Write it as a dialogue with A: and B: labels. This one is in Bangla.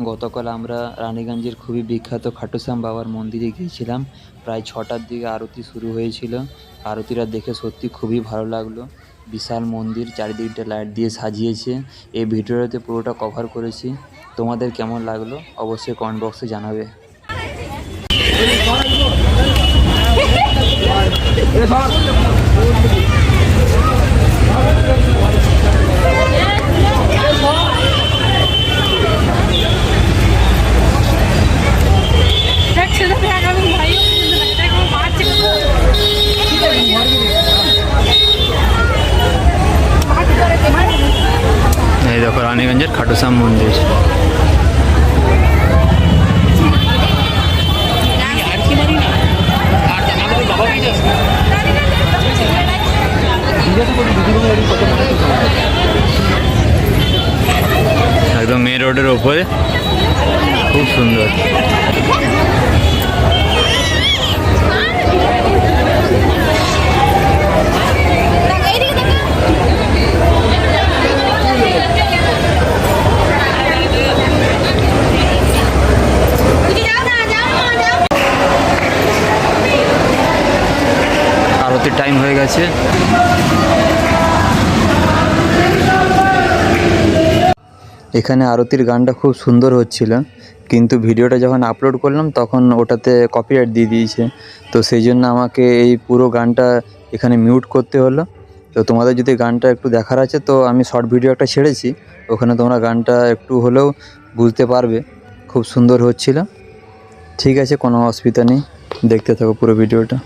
A: গতকাল আমরা রানীগঞ্জের খুবই বিখ্যাত খাটুশ্যাম বাবার মন্দিরে গিয়েছিলাম। প্রায় 6টার দিকে আরতি শুরু হয়েছিল। আরতিটা দেখে সত্যি খুবই ভালো লাগলো। বিশাল মন্দির, চারিদিকটা লাইট দিয়ে সাজিয়েছে। এই ভিডিওতে পুরোটা কভার করেছি। তোমাদের কেমন লাগলো অবশ্যই কমেন্ট বক্সে জানাবে। এই দেখো রানীগঞ্জের খাটুশ্যাম মন্দির। একদম মেন রোডের ওপরে, খুব সুন্দর। আরতির টাইম হয়ে গেছে। এখানে আরতির গানটা খুব সুন্দর হচ্ছিল, কিন্তু ভিডিওটা যখন আপলোড করলাম তখন ওটাতে কপিরাইট দিয়ে দিয়েছে। তো সেই জন্য আমাকে এই পুরো গানটা এখানে মিউট করতে হলো। তো তোমাদের যদি গানটা একটু দেখার আছে তো আমি শর্ট ভিডিও একটা ছেড়েছি, ওখানে তোমরা গানটা একটু হলেও বুঝতে পারবে। খুব সুন্দর হচ্ছিল। ঠিক আছে, কোনো অসুবিধা নেই, দেখতে থাকো পুরো ভিডিওটা।